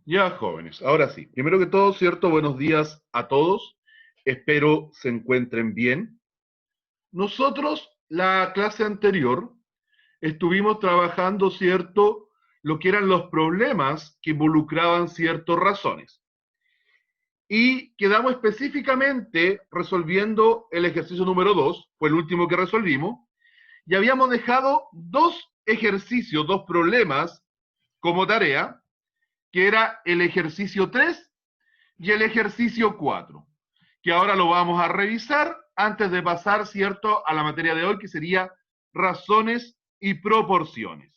Ya, jóvenes, ahora sí. Primero que todo, ¿cierto? Buenos días a todos. Espero se encuentren bien. Nosotros, la clase anterior, estuvimos trabajando, ¿cierto? Lo que eran los problemas que involucraban ciertas razones. Y quedamos específicamente resolviendo el ejercicio número 2, fue el último que resolvimos, y habíamos dejado dos ejercicios, dos problemas como tarea, que era el ejercicio 3 y el ejercicio 4, que ahora lo vamos a revisar antes de pasar, ¿cierto?, a la materia de hoy, que sería razones y proporciones.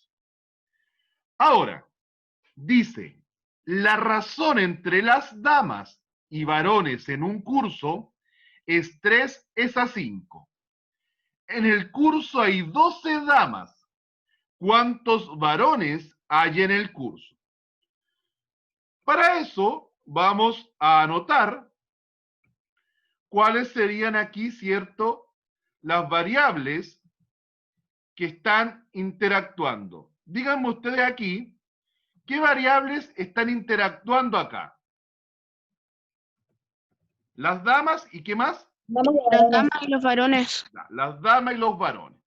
Ahora, dice, la razón entre las damas y varones en un curso es 3:5. En el curso hay 12 damas. ¿Cuántos varones hay en el curso? Para eso vamos a anotar cuáles serían aquí, ¿cierto?, las variables que están interactuando. Díganme ustedes aquí, ¿qué variables están interactuando acá? Las damas y ¿qué más? Damas y Las varones. damas y los varones. Las damas y los varones.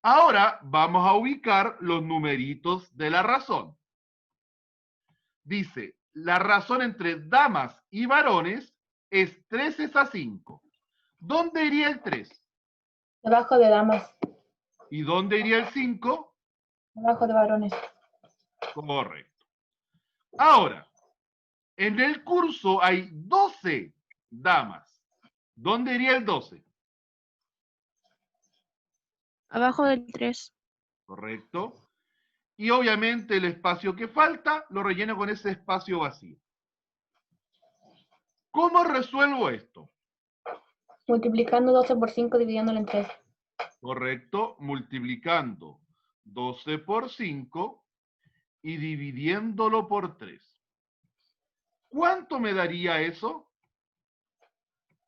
Ahora vamos a ubicar los numeritos de la razón. Dice, la razón entre damas y varones es 3:5. ¿Dónde iría el 3? Debajo de damas. ¿Y dónde iría el 5? Debajo de varones. Correcto. Ahora, en el curso hay 12 damas. ¿Dónde iría el 12? Abajo del 3. Correcto. Y obviamente el espacio que falta lo relleno con ese espacio vacío. ¿Cómo resuelvo esto? Multiplicando 12 por 5, dividiéndolo en 3. Correcto, multiplicando 12 por 5 y dividiéndolo por 3. ¿Cuánto me daría eso?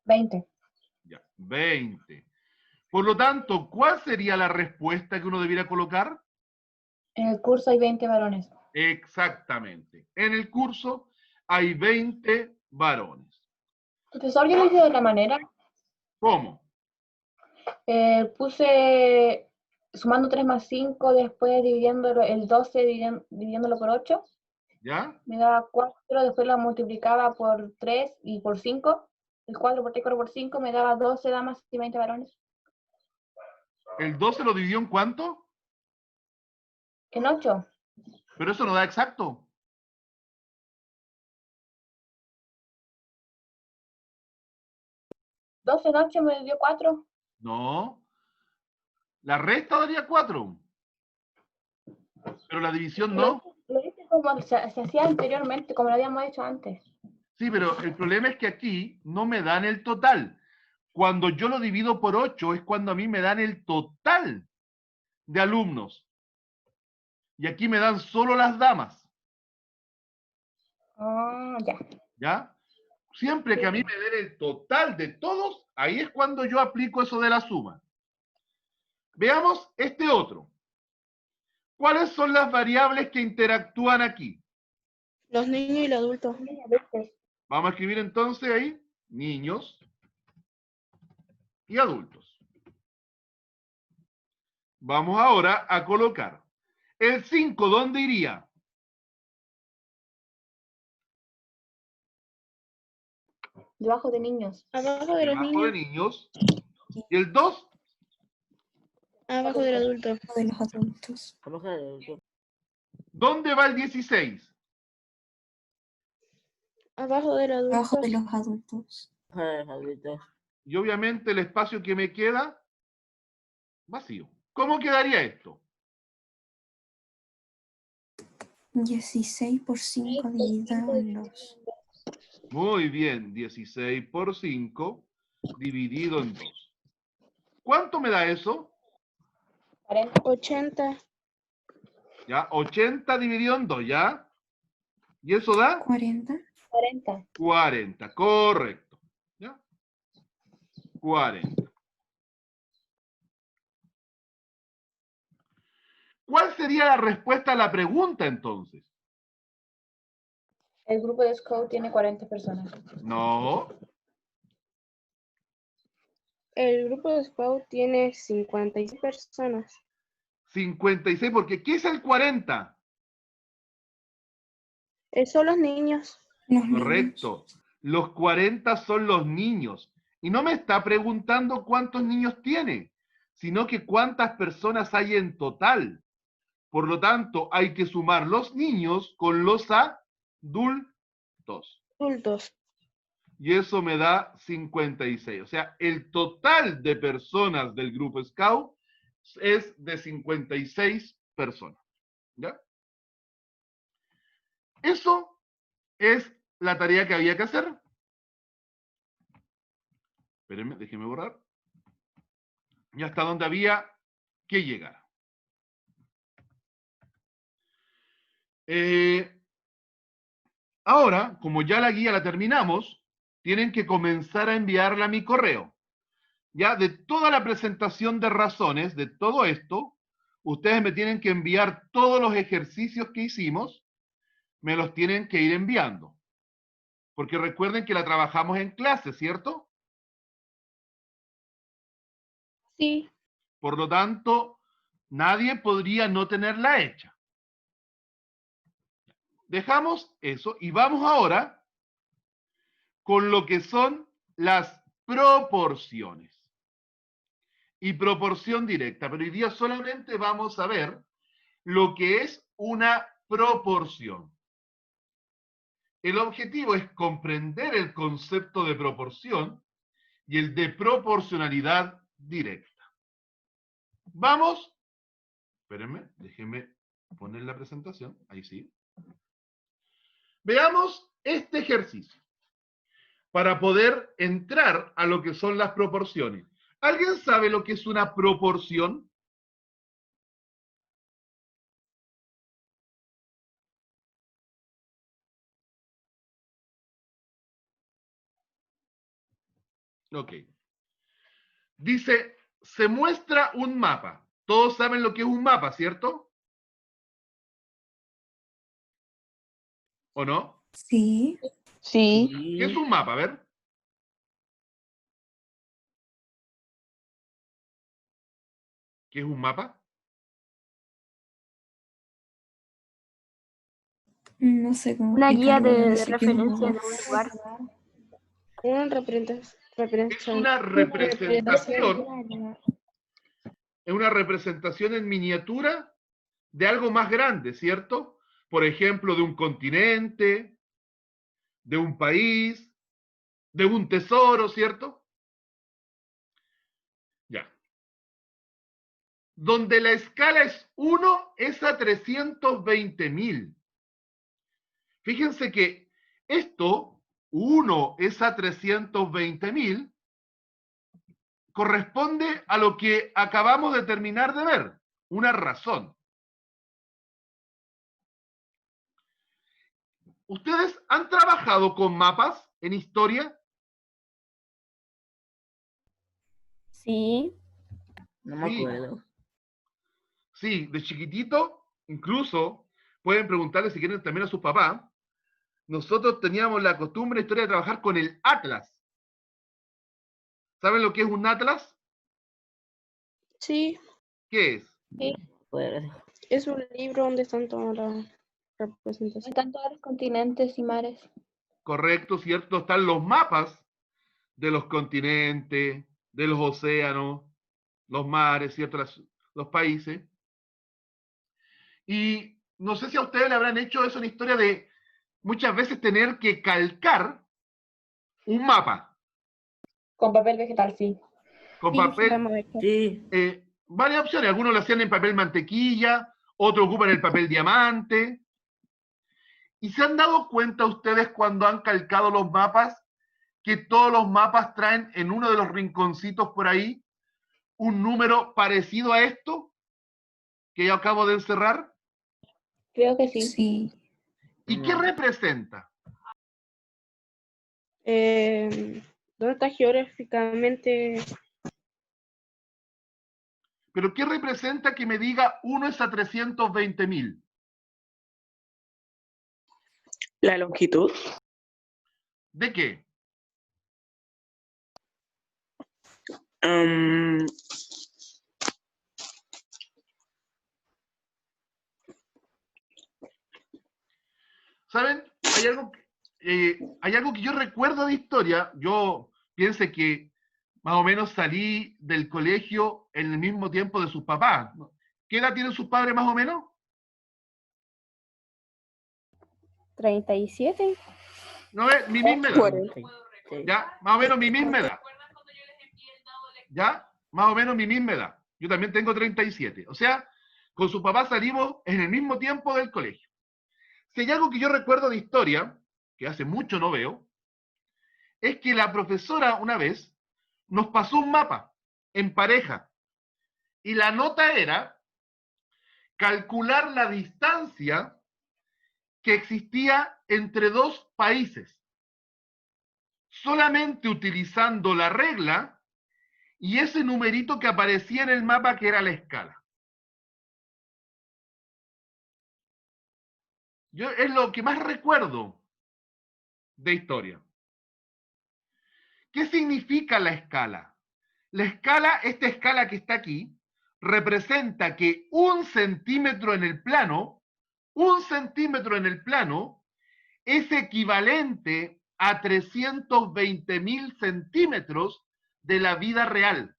20. Ya, 20. Por lo tanto, ¿cuál sería la respuesta que uno debiera colocar? En el curso hay 20 varones. Exactamente. En el curso hay 20 varones. Profesor, yo lo hice de otra manera. ¿Cómo? Puse sumando 3 más 5, después dividiéndolo, el 12 dividiéndolo por 8. ¿Ya? Me daba 4, después lo multiplicaba por 3 y por 5. El 4 por 3, 4 por 5 me daba 12 damas y 20 varones. ¿El 12 lo dividió en cuánto? En 8. Pero eso no da exacto. ¿12 en 8 me dio 4? No. La resta daría 4. Pero la división no. Lo hice como se hacía anteriormente, como lo habíamos hecho antes. Sí, pero el problema es que aquí no me dan el total. Cuando yo lo divido por 8 es cuando a mí me dan el total de alumnos. Y aquí me dan solo las damas. Ya. ¿Ya? Siempre que a mí me den el total de todos, ahí es cuando yo aplico eso de la suma. Veamos este otro. ¿Cuáles son las variables que interactúan aquí? Los niños y los adultos. Vamos a escribir entonces ahí, niños y adultos. Vamos ahora a colocar. El 5, ¿dónde iría? Debajo de niños. Abajo de los Debajo de niños. niños. ¿Y el 2? Abajo del adulto. De los adultos. ¿Dónde va el 16? Abajo del Abajo adulto. de los adultos. Y obviamente el espacio que me queda, vacío. ¿Cómo quedaría esto? 16 por 5 dividido en 2. Muy bien, 16 por 5 dividido en 2. ¿Cuánto me da eso? 80. Ya, 80 dividido en 2, ¿ya? ¿Y eso da? 40. 40. 40, correcto. ¿Ya? 40. ¿Cuál sería la respuesta a la pregunta entonces? El grupo de Scout tiene 40 personas. No. El grupo de Scout tiene 56 personas. 56, porque ¿qué es el 40? Son los niños. Los niños. Correcto. Los 40 son los niños. Y no me está preguntando cuántos niños tiene, sino que cuántas personas hay en total. Por lo tanto, hay que sumar los niños con los adultos. Adultos. Y eso me da 56. O sea, el total de personas del grupo Scout es de 56 personas. ¿Ya? Eso es la tarea que había que hacer. Espérenme, déjenme borrar. Y hasta donde había que llegar. Ahora, como ya la guía la terminamos, tienen que comenzar a enviarla a mi correo. Ya de toda la presentación de razones, de todo esto, ustedes me tienen que enviar todos los ejercicios que hicimos, me los tienen que ir enviando. Porque recuerden que la trabajamos en clase, ¿cierto? Sí. Por lo tanto, nadie podría no tenerla hecha. Dejamos eso y vamos ahora con lo que son las proporciones. Y proporción directa, pero hoy día solamente vamos a ver lo que es una proporción. El objetivo es comprender el concepto de proporción y el de proporcionalidad directa. Vamos, espérenme, déjenme poner la presentación, ahí sí. Veamos este ejercicio para poder entrar a lo que son las proporciones. ¿Alguien sabe lo que es una proporción? Ok. Dice, se muestra un mapa. Todos saben lo que es un mapa, ¿cierto? ¿O no? Sí. Sí. ¿Qué es un mapa? A ver. ¿Qué es un mapa? No sé cómo Una guía explicarlo, pero de sé que es un referencia de mapa. un lugar. Una Es una representación. Es una representación en miniatura de algo más grande, ¿cierto? Por ejemplo, de un continente, de un país, de un tesoro, ¿cierto? Ya. Donde la escala es 1 es a 320.000. Fíjense que esto, 1 es a 320.000, corresponde a lo que acabamos de terminar de ver, una razón. ¿Ustedes han trabajado con mapas en historia? Sí, no me Sí. acuerdo. Sí, de chiquitito, incluso pueden preguntarle si quieren también a sus papás. Nosotros teníamos la costumbre en historia de trabajar con el Atlas. ¿Saben lo que es un Atlas? Sí. ¿Qué es? Sí, Acuerdo. Es un libro donde están todas las representaciones. están todos los continentes y mares. Correcto, ¿cierto? Están los mapas de los continentes, de los océanos, los mares, ¿cierto? Los países. Y no sé si a ustedes le habrán hecho eso en historia de muchas veces tener que calcar un mapa Con papel vegetal, sí. con Sí, papel. vamos a ver. Sí, Varias opciones. Algunos lo hacían en papel mantequilla, otros ocupan el papel diamante. ¿Y se han dado cuenta ustedes cuando han calcado los mapas que todos los mapas traen en uno de los rinconcitos por ahí un número parecido a esto que yo acabo de encerrar? Creo que sí. Sí. ¿Y qué No. representa? ¿Dónde está geográficamente? ¿Pero qué representa que me diga 1 es a 320.000? La longitud. ¿De qué? ¿Saben? Hay algo que yo recuerdo de historia. Yo pienso que más o menos salí del colegio en el mismo tiempo de sus papás. ¿Qué edad tienen sus padres más o menos? 37. No es mi misma edad. 40. ¿Ya? Más o menos mi misma edad. ¿Ya? Más o menos mi misma edad. Yo también tengo 37. O sea, con su papá salimos en el mismo tiempo del colegio. Si hay algo que yo recuerdo de historia, que hace mucho no veo, es que la profesora una vez nos pasó un mapa en pareja. Y la nota era calcular la distancia que existía entre dos países, solamente utilizando la regla y ese numerito que aparecía en el mapa que era la escala. Yo es lo que más recuerdo de historia. ¿Qué significa la escala? La escala, esta escala que está aquí, representa que 1 centímetro en el plano, 1 centímetro en el plano, es equivalente a 320.000 centímetros de la vida real.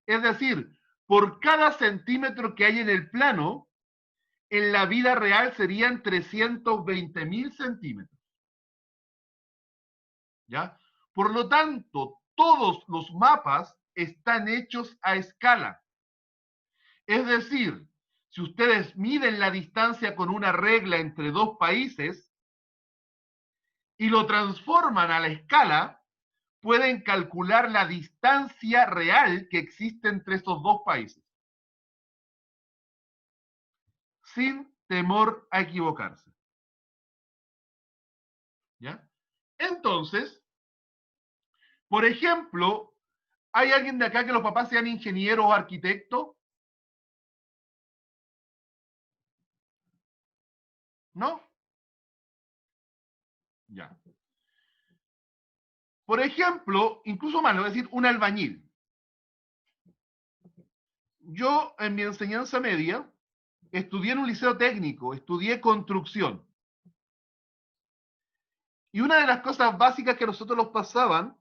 Es decir, por cada centímetro que hay en el plano, en la vida real serían 320.000 centímetros. ¿Ya? Por lo tanto, todos los mapas están hechos a escala. Es decir, si ustedes miden la distancia con una regla entre dos países y lo transforman a la escala, pueden calcular la distancia real que existe entre esos dos países. Sin temor a equivocarse. ¿Ya? Entonces, por ejemplo, ¿hay alguien de acá que los papás sean ingenieros o arquitectos? ¿No? Ya. Por ejemplo, incluso más, le voy a decir un albañil. Yo en mi enseñanza media estudié en un liceo técnico, estudié construcción. Y una de las cosas básicas que nosotros nos pasaban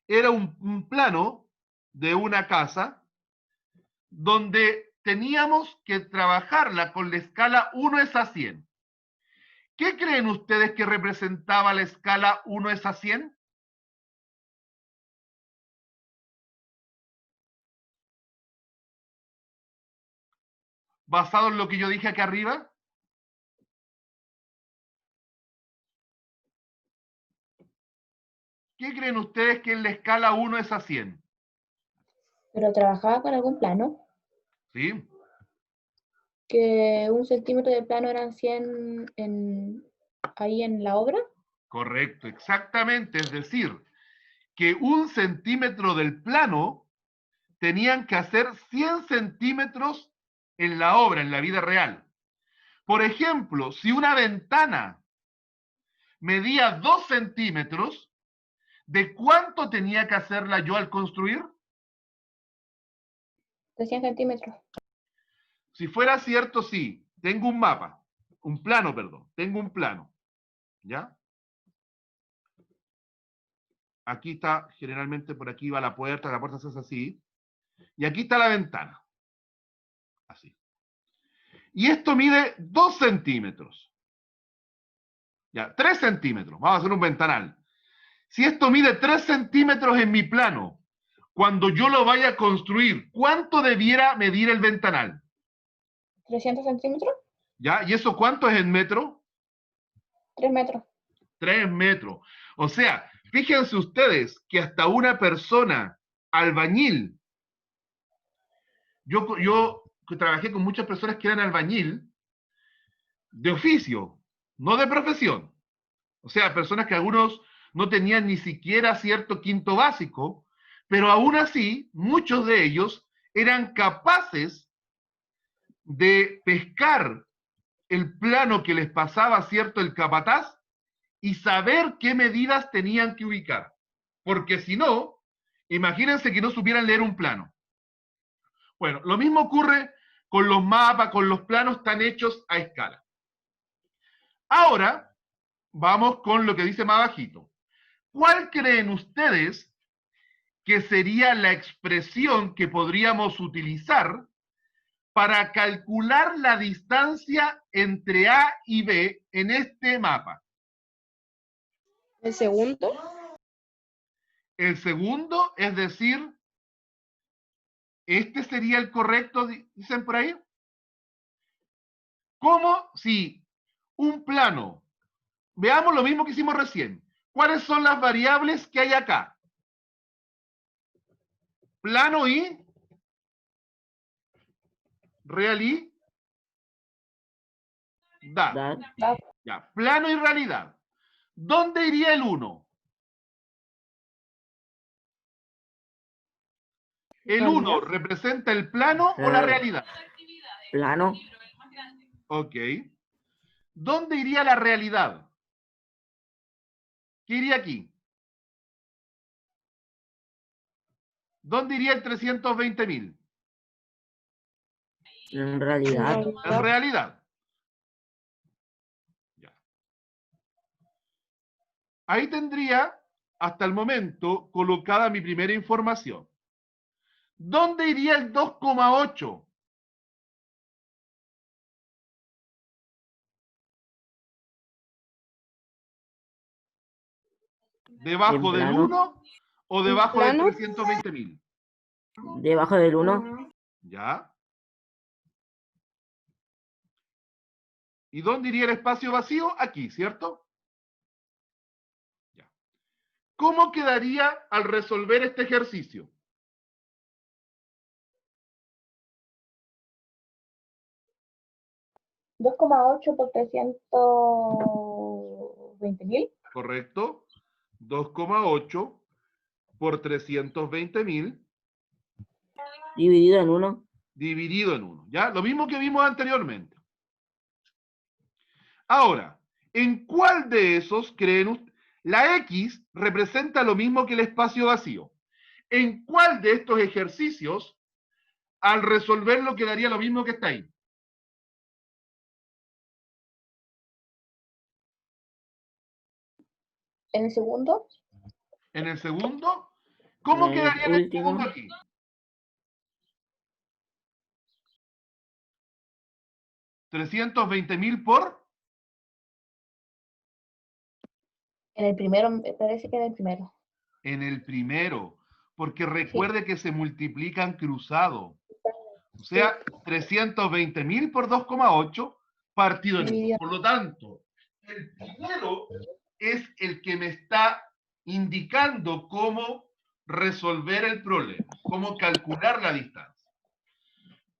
era un plano de una casa donde teníamos que trabajarla con la escala 1:100. ¿Qué creen ustedes que representaba la escala 1:100? Basado en lo que yo dije acá arriba. ¿Qué creen ustedes que es la escala 1:100? Pero trabajaba con algún plano, ¿Sí? que 1 centímetro de plano eran 100 ahí en la obra. Correcto, exactamente. Es decir, que 1 centímetro del plano tenían que hacer 100 centímetros en la obra, en la vida real. Por ejemplo, si una ventana medía 2 centímetros, ¿de cuánto tenía que hacerla yo al construir? De 100 centímetros. Si fuera cierto, sí. Tengo un mapa, un plano, perdón. Tengo un plano. ¿Ya? Aquí está, generalmente por aquí va la puerta se hace así. Y aquí está la ventana. Así. Y esto mide 2 centímetros. Ya, 3 centímetros. Vamos a hacer un ventanal. Si esto mide 3 centímetros en mi plano, cuando yo lo vaya a construir, ¿cuánto debiera medir el ventanal? 300 centímetros. ¿Ya? ¿Y eso cuánto es en metro? 3 metros. 3 metros. O sea, fíjense ustedes que hasta una persona albañil, yo trabajé con muchas personas que eran albañil de oficio, no de profesión. O sea, personas que algunos no tenían ni siquiera cierto quinto básico, pero aún así, muchos de ellos eran capaces de pescar el plano que les pasaba, ¿cierto?, el capataz, y saber qué medidas tenían que ubicar. Porque si no, imagínense que no supieran leer un plano. Bueno, lo mismo ocurre con los mapas, con los planos tan hechos a escala. Ahora, vamos con lo que dice más bajito. ¿Cuál creen ustedes que sería la expresión que podríamos utilizar para calcular la distancia entre A y B en este mapa? ¿El segundo? El segundo, es decir, este sería el correcto, dicen por ahí. ¿Cómo si un plano, veamos lo mismo que hicimos recién, ¿cuáles son las variables que hay acá? Plano y realidad. Da. Ya, plano y realidad. ¿Dónde iría el 1? ¿El 1 representa el plano o la realidad? Plano. Ok. ¿Dónde iría la realidad? ¿Qué iría aquí? ¿Dónde iría el 320.000? En realidad. En realidad. Ya. Ahí tendría, hasta el momento, colocada mi primera información. ¿Dónde iría el 2,8? ¿Debajo En del plano. 1 o debajo del 320.000? Debajo del 1. ¿Ya? ¿Y dónde iría el espacio vacío? Aquí, ¿cierto? Ya. ¿Cómo quedaría al resolver este ejercicio? $2,8 por 320.000. Correcto. 2,8 por 320.000 Dividido en 1. dividido en 1. ¿Ya? Lo mismo que vimos anteriormente. Ahora, ¿en cuál de esos creen ustedes? La X representa lo mismo que el espacio vacío. ¿En cuál de estos ejercicios, al resolverlo, quedaría lo mismo que está ahí? En el segundo, En el segundo, ¿cómo En el quedaría en el último. segundo aquí? 320.000 por... en el primero, me parece que en el primero. En el primero, porque recuerde que se multiplican cruzado. O sea, 320.000 por 2,8 partido en 1. Dividido. Por lo tanto, el primero es el que me está indicando cómo resolver el problema, cómo calcular la distancia.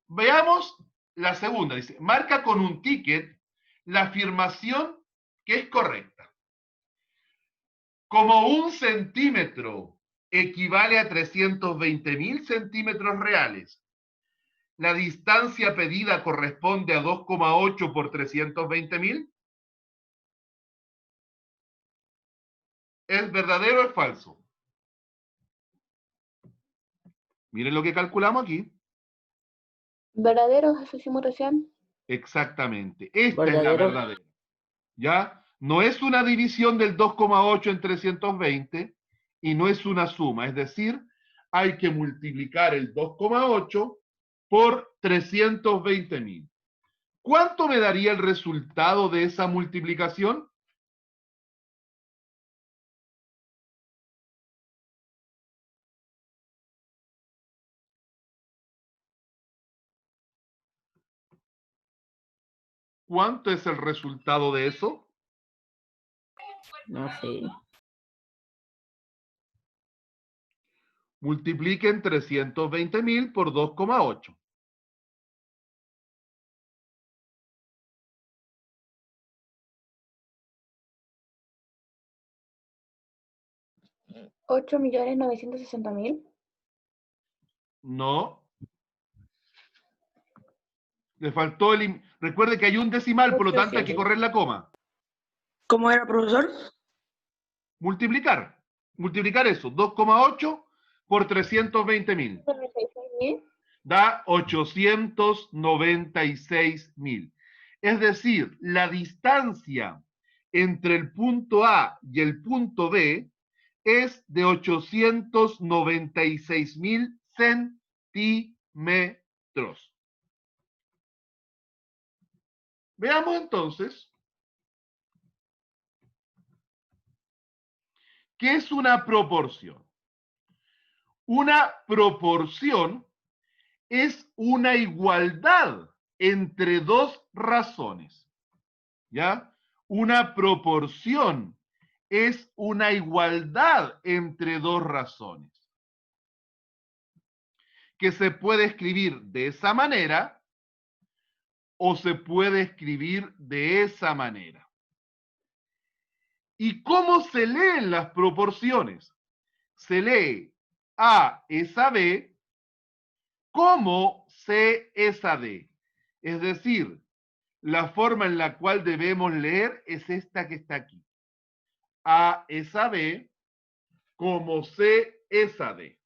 Veamos la segunda. Dice, marca con un ticket la afirmación que es correcta. Como 1 centímetro equivale a 320.000 centímetros reales, ¿la distancia pedida corresponde a 2,8 por 320.000? ¿Es verdadero o es falso? Miren lo que calculamos aquí. ¿Verdadero? Eso hicimos recién. Exactamente. Esta es la Verdadero. verdadera. ¿Ya? No es una división del 2,8 en 320 y no es una suma. Es decir, hay que multiplicar el 2,8 por 320.000. ¿Cuánto me daría el resultado de esa multiplicación? ¿Cuánto es el resultado de eso? No sé. Multipliquen 320.000 por 2,8. $8.960.000. No. Le faltó recuerde que hay un decimal, por lo tanto hay que correr la coma. ¿Cómo era, profesor? Multiplicar. Multiplicar eso. 2,8 por 320.000. 96.000. Da 896.000. Es decir, la distancia entre el punto A y el punto B es de 896.000 centímetros. Veamos entonces ¿qué es una proporción? Una proporción es una igualdad entre dos razones. ¿Ya? Una proporción es una igualdad entre dos razones. Que se puede escribir de esa manera o se puede escribir de esa manera. ¿Y cómo se leen las proporciones? Se lee A es a B como C es a D. Es decir, la forma en la cual debemos leer es esta que está aquí. A es a B como C es a D.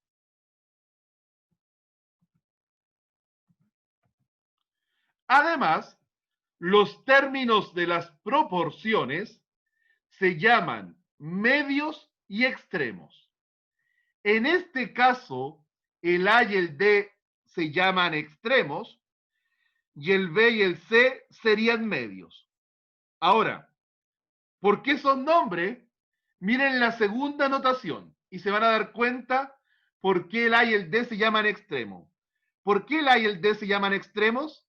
Además, los términos de las proporciones se llaman medios y extremos. En este caso, el A y el D se llaman extremos y el B y el C serían medios. Ahora, ¿por qué son nombres? Miren la segunda notación y se van a dar cuenta por qué el A y el D se llaman extremos. ¿Por qué el A y el D se llaman extremos?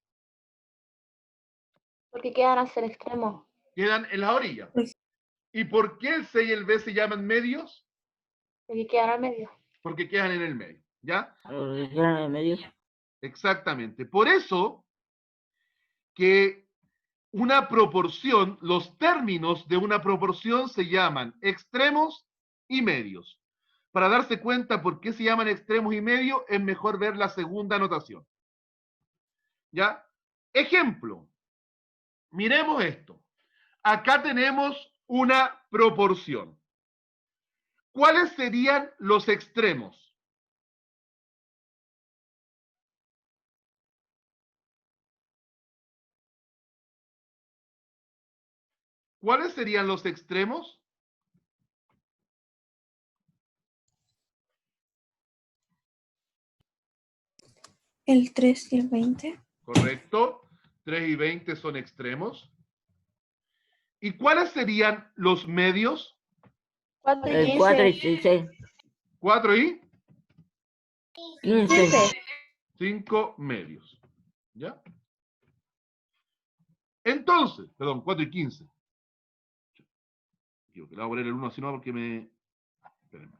Porque quedan hacia el extremo. Quedan en la orilla. Pues- ¿Y por qué el C y el B se llaman medios? Porque quedan al medio. Porque quedan en el medio. ¿Ya? ¿Qué eran en el medio? Exactamente. Por eso que una proporción, los términos de una proporción se llaman extremos y medios. Para darse cuenta por qué se llaman extremos y medios, es mejor ver la segunda anotación. ¿Ya? Ejemplo. Miremos esto. Acá tenemos una proporción. ¿Cuáles serían los extremos? ¿Cuáles serían los extremos? El 3 y el 20. Correcto. 3 y 20 son extremos. ¿Y cuáles serían los medios? 4 y El 15. 4 y 6. 4 y 15. 5 medios. ¿Ya? Entonces, perdón, 4 y 15. Le voy a poner el 1 así no porque me... Espérenme.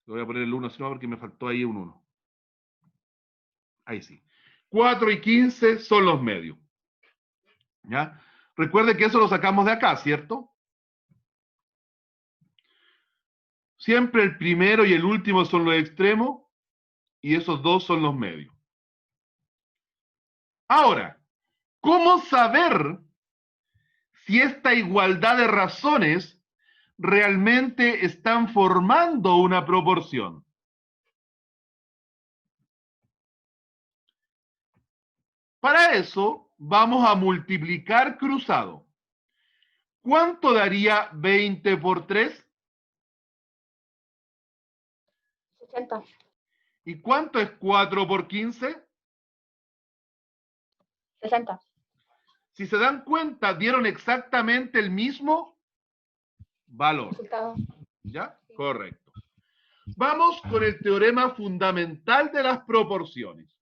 Le voy a poner el 1 así no porque me faltó ahí un 1. Ahí sí. 4 y 15 son los medios. ¿Ya? Recuerde que eso lo sacamos de acá, ¿cierto? Siempre el primero y el último son los extremos y esos dos son los medios. Ahora, ¿cómo saber si esta igualdad de razones realmente están formando una proporción? Para eso, vamos a multiplicar cruzado. ¿Cuánto daría 20 por 3? 60. ¿Y cuánto es 4 por 15? 60. Si se dan cuenta, dieron exactamente el mismo valor. Resultado. ¿Ya? Correcto. Vamos con el teorema fundamental de las proporciones.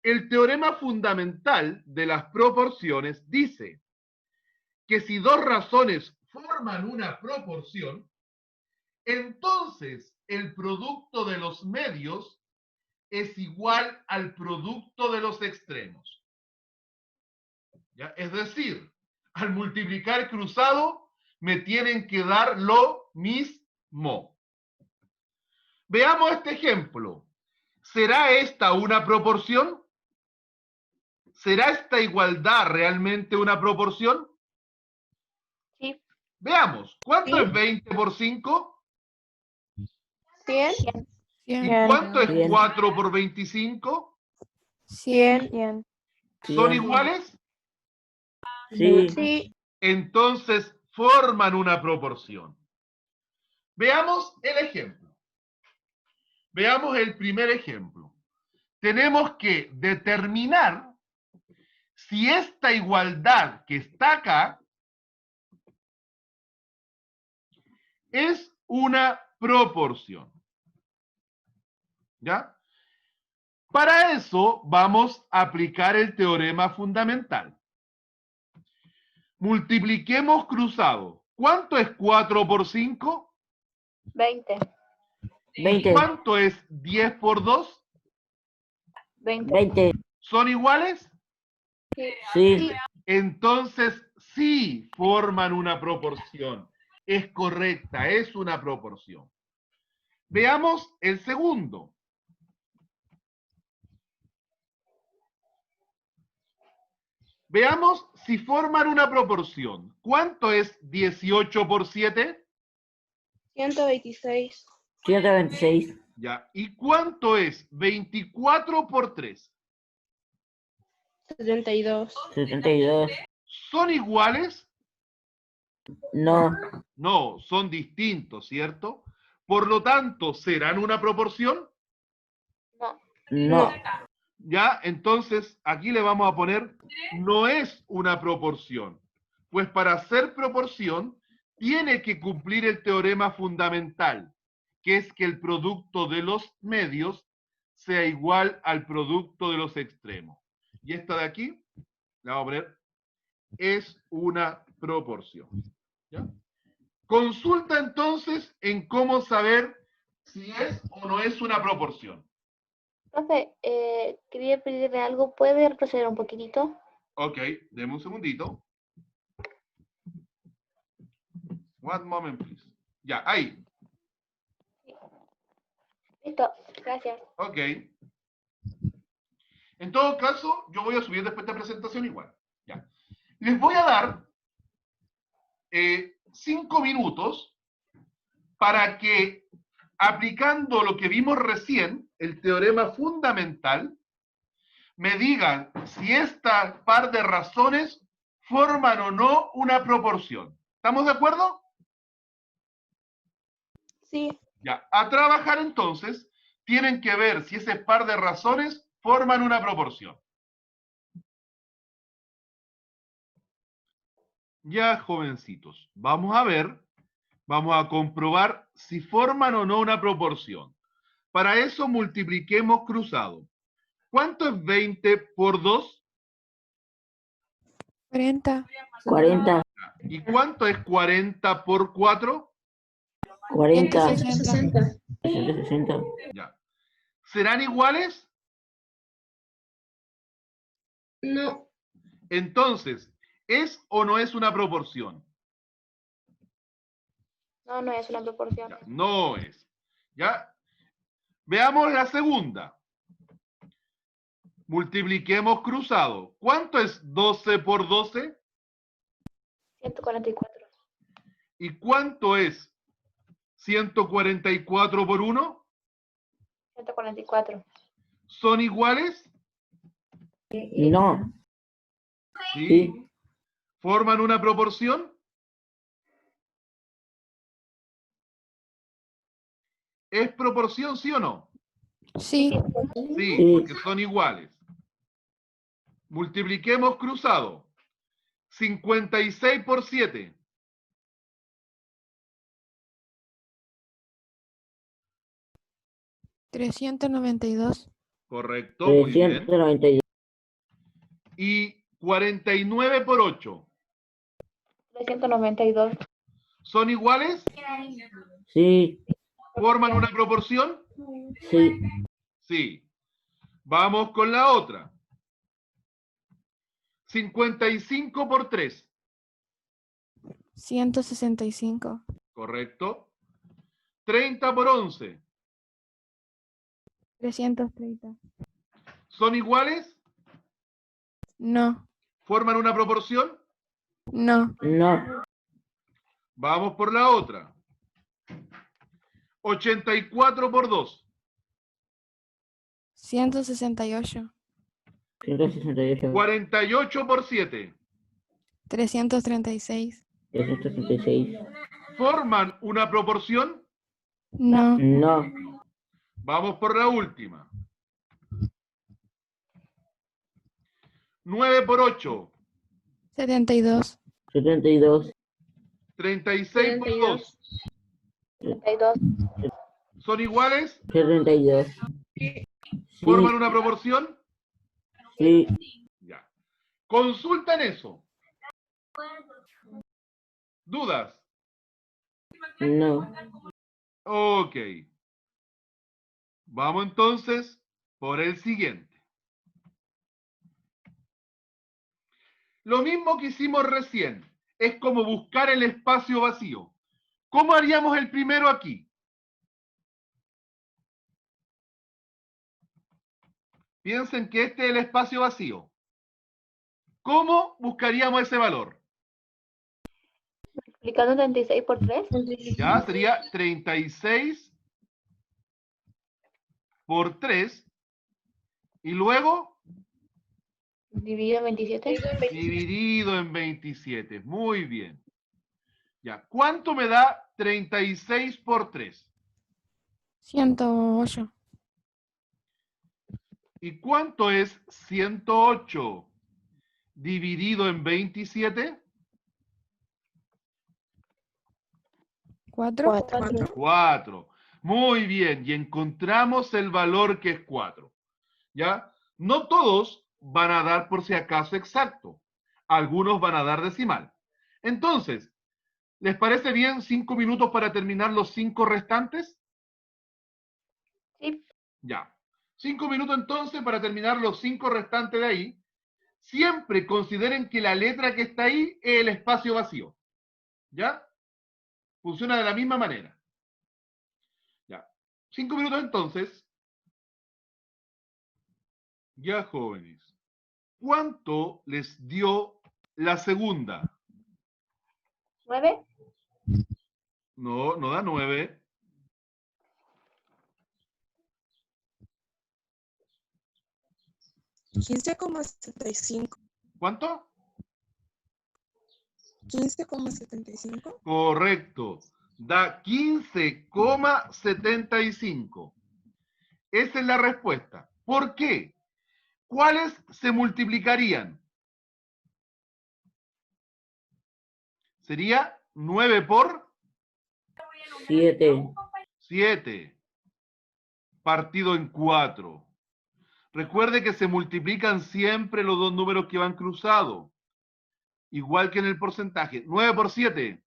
El teorema fundamental de las proporciones dice que si dos razones forman una proporción, entonces el producto de los medios es igual al producto de los extremos. ¿Ya? Es decir, al multiplicar cruzado, me tienen que dar lo mismo. Veamos este ejemplo. ¿Será esta una proporción? ¿Será esta igualdad realmente una proporción? Sí. Veamos, ¿cuánto Sí. es 20 por 5? 100. ¿Y 100. cuánto es Bien. 4 por 25? 100. ¿Son Bien. iguales? Sí. Sí. Entonces forman una proporción. Veamos el ejemplo. Veamos el primer ejemplo. Tenemos que determinar si esta igualdad que está acá es una proporción. ¿Ya? Para eso vamos a aplicar el teorema fundamental. Multipliquemos cruzado. ¿Cuánto es 4 por 5? 20. 20. ¿Cuánto es 10 por 2? 20. 20. ¿Son iguales? Sí. Entonces sí forman una proporción. Es correcta, es una proporción. Veamos el segundo. Veamos si forman una proporción. ¿Cuánto es 18 por 7? 126. 126. Ya. ¿Y cuánto es 24 por 3? 72. 72. ¿Son iguales? No. No, son distintos, ¿cierto? Por lo tanto, ¿serán una proporción? No. No. Ya, entonces aquí le vamos a poner no es una proporción. Pues para ser proporción, tiene que cumplir el teorema fundamental, que es que el producto de los medios sea igual al producto de los extremos. Y esta de aquí, la vamos a poner, es una proporción. ¿Ya? Consulta entonces en cómo saber si es o no es una proporción. Profe, quería pedirle algo. ¿Puede retroceder un poquitito? Ok, deme un segundito. One moment, please. Ya, ahí. Listo, gracias. Ok. En todo caso, yo voy a subir después de esta presentación igual. Ya. Les voy a dar 5 minutos para que, aplicando lo que vimos recién, el teorema fundamental, me digan si esta par de razones forman o no una proporción. ¿Estamos de acuerdo? Sí. Ya, a trabajar entonces, tienen que ver si ese par de razones forman una proporción. Ya, jovencitos, vamos a ver, vamos a comprobar si forman o no una proporción. Para eso multipliquemos cruzado. ¿Cuánto es 20 por 2? 40. 40. ¿Y cuánto es 40 por 4? 40. 160. 160. Ya. ¿Serán iguales? No. Entonces, ¿es o no es una proporción? No, no es una proporción. Ya, no es. ¿Ya? Veamos la segunda. Multipliquemos cruzado. ¿Cuánto es 12 por 12? 144. ¿Y cuánto es 144 por 1? 144. ¿Son iguales? No. ¿Sí? Sí. ¿Forman una proporción? ¿Es proporción, sí o no? Sí. Sí, Sí. porque son iguales. Multipliquemos cruzado. 56 por 7. 392. Correcto, muy bien. 392. Y 49 por 8. 392. ¿Son iguales? Sí. ¿Forman una proporción? Sí. Sí. Vamos con la otra. 55 por 3. 165. Correcto. 30 por 11. 330. ¿Son iguales? No, ¿Forman una proporción? no. No. Vamos por la otra. 84 por 2. 168. 168. 48 por 7. 336. 336. ¿Forman una proporción? No. No. Vamos por la última. 9 por 8. 72. 72. 36 por 2. 32. ¿Son iguales? 72. ¿Forman Sí. una proporción? Sí. Ya. Consultan eso. ¿Dudas? No. Ok. Vamos entonces por el siguiente. Lo mismo que hicimos recién. Es como buscar el espacio vacío. ¿Cómo haríamos el primero aquí? Piensen que este es el espacio vacío. ¿Cómo buscaríamos ese valor? Multiplicando 36 por 3. Ya sería 36 por 3. Y luego Dividido en 27. dividido en 27. Muy bien. Ya. ¿Cuánto me da 36 por 3? 108. ¿Y cuánto es 108 dividido en 27? 4. 4. Muy bien. Y encontramos el valor que es 4. ¿Ya? No todos van a dar por si acaso exacto. Algunos van a dar decimal. Entonces, ¿les parece bien 5 minutos para terminar los 5 restantes? Sí. Ya. 5 minutos entonces para terminar los 5 restantes de ahí. Siempre consideren que la letra que está ahí es el espacio vacío. ¿Ya? Funciona de la misma manera. Ya. 5 minutos entonces. Ya, jóvenes. ¿Cuánto les dio la segunda? 9. No, no da 9. $15,75. ¿Cuánto? 15,75. Correcto. Da 15,75. Esa es la respuesta. ¿Por qué? ¿Cuáles se multiplicarían? Sería 9 por 7. 7, partido en 4. Recuerde que se multiplican siempre los dos números que van cruzados, igual que en el porcentaje. 9 por 7,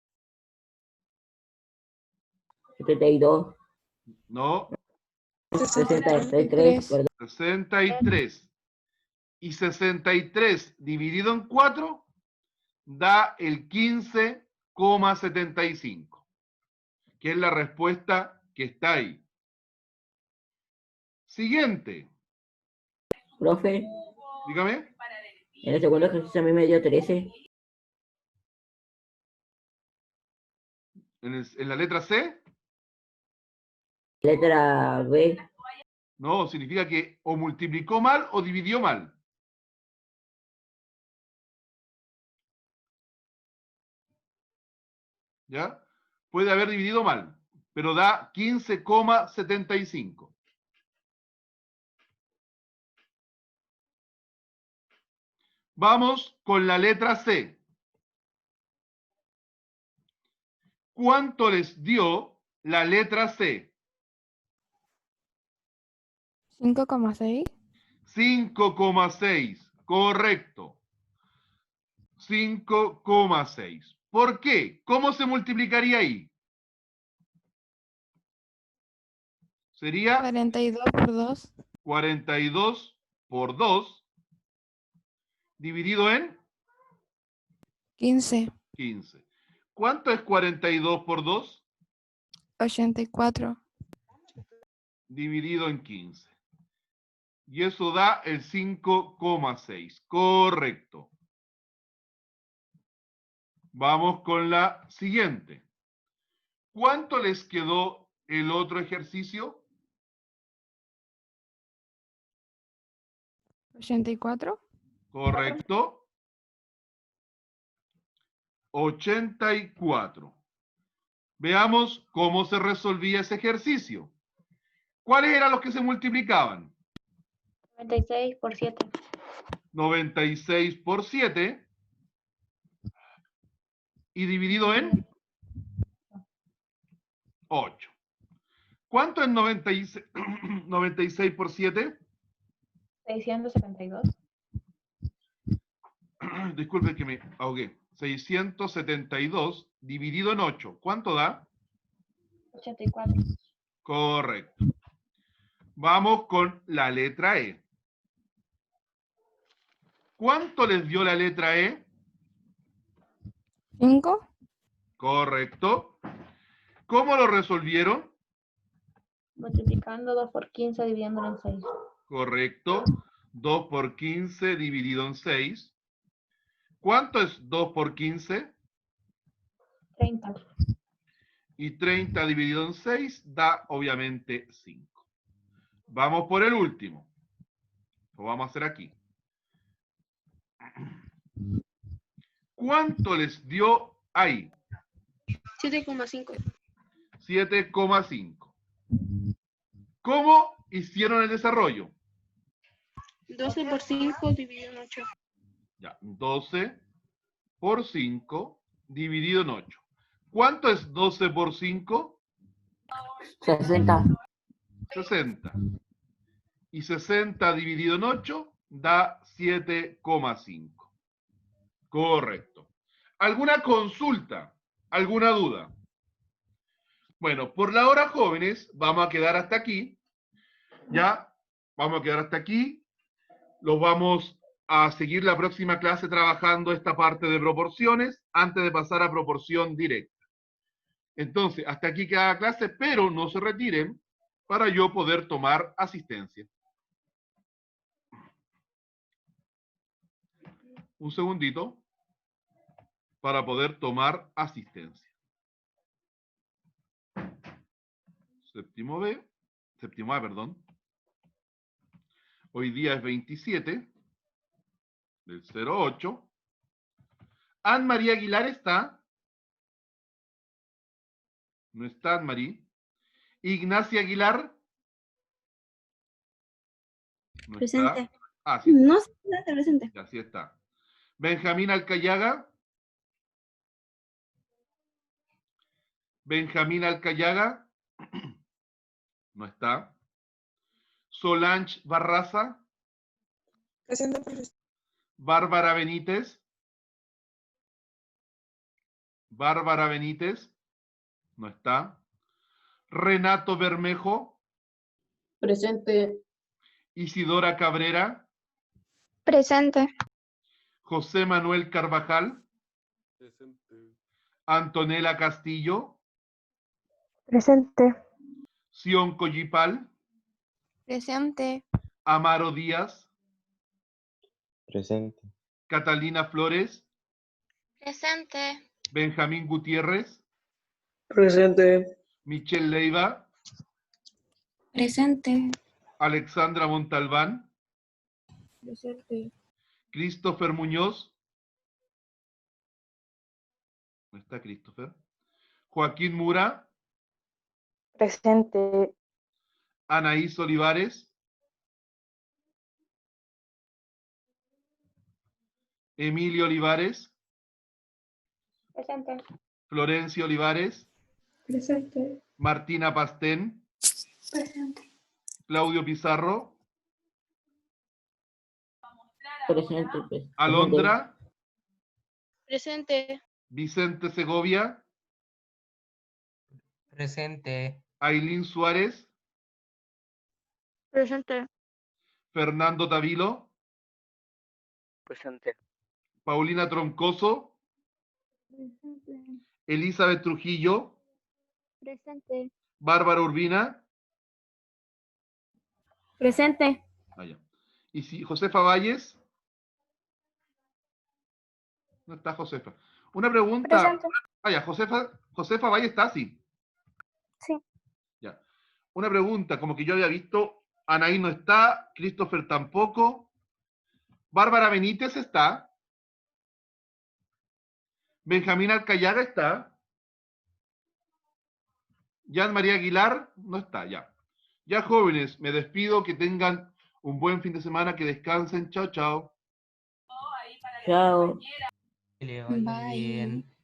72. no, 63. Perdón. 63. Y 63 dividido en 4 da el 15,75, que es la respuesta que está ahí. Siguiente. Profe, Dígame. en el segundo ejercicio a mí me dio 13. En la letra C, Letra B. no, significa que o multiplicó mal o dividió mal. ¿Ya? Puede haber dividido mal, pero da 15,75. Vamos con la letra C. ¿Cuánto les dio la letra C? 5,6. 5,6. Correcto. 5,6. ¿Por qué? ¿Cómo se multiplicaría ahí? Sería 42 por 2. 42 por 2 dividido en 15. 15. ¿Cuánto es 42 por 2? 84. Dividido en 15. Y eso da el 5,6. Correcto. Vamos con la siguiente. ¿Cuánto les quedó el otro ejercicio? 84. Correcto. 84. Veamos cómo se resolvía ese ejercicio. ¿Cuáles eran los que se multiplicaban? 96 por 7. 96 por 7. Y dividido en 8. ¿Cuánto es 96, 96 por 7? 672. Disculpe que me ahogué. 672 dividido en 8. ¿Cuánto da? 84. Correcto. Vamos con la letra E. ¿Cuánto les dio la letra E? 5. Correcto. ¿Cómo lo resolvieron? Multiplicando 2 por 15, dividiéndolo en 6. Correcto. 2 por 15 dividido en 6. ¿Cuánto es 2 por 15? 30. Y 30 dividido en 6 da obviamente 5. Vamos por el último. Lo vamos a hacer aquí. ¿Cuánto les dio ahí? 7,5. 7,5. ¿Cómo hicieron el desarrollo? 12 por 5 dividido en 8. Ya, 12 por 5 dividido en 8. ¿Cuánto es 12 por 5? 60. 60. Y 60 dividido en 8 da 7,5. Correcto. ¿Alguna consulta? ¿Alguna duda? Bueno, por la hora, jóvenes, vamos a quedar hasta aquí. Ya, vamos a quedar hasta aquí. Los vamos a seguir la próxima clase trabajando esta parte de proporciones antes de pasar a proporción directa. Entonces, hasta aquí queda la clase, pero no se retiren para yo poder tomar asistencia. Un segundito para poder tomar asistencia. Séptimo A, perdón. Hoy día es 27 del 08. Anne María Aguilar está. No está Anne María. Ignacia Aguilar. No Presente. está. Ah, sí. No sé, presente. Ya, sí está. Benjamín Alcayaga. Benjamín Alcayaga. No está. Solange Barraza. Presente, profesor. Bárbara Benítez. Bárbara Benítez. No está. Renato Bermejo. Presente. Isidora Cabrera. Presente. José Manuel Carvajal. Presente. Antonella Castillo. Presente. Sion Collipal. Presente. Amaro Díaz. Presente. Catalina Flores. Presente. Benjamín Gutiérrez. Presente. Michelle Leiva. Presente. Alexandra Montalbán. Presente. Christopher Muñoz. ¿No está Christopher? Joaquín Mura. Presente. Anaís Olivares. Emilio Olivares. Presente. Florencia Olivares. Presente. Martina Pastén. Presente. Claudio Pizarro. Presente. Alondra. Presente. Vicente Segovia. Presente. Ailín Suárez. Presente. Fernando Tavilo. Presente. Paulina Troncoso. Presente. Elizabeth Trujillo. Presente. Bárbara Urbina. Presente. Ah, ya. ¿Y si Josefa Valles? No está Josefa. Una pregunta. Presente. Ah, ya, Josefa Valles está, sí. Sí. Ya. Una pregunta, como que yo había visto, Anaí no está, Christopher tampoco, Bárbara Benítez está, Benjamín Alcayaga está, Jan María Aguilar no está, ya. Ya, jóvenes, me despido, que tengan un buen fin de semana, que descansen, chao, chao. Chao. Que le vaya Bye. bien.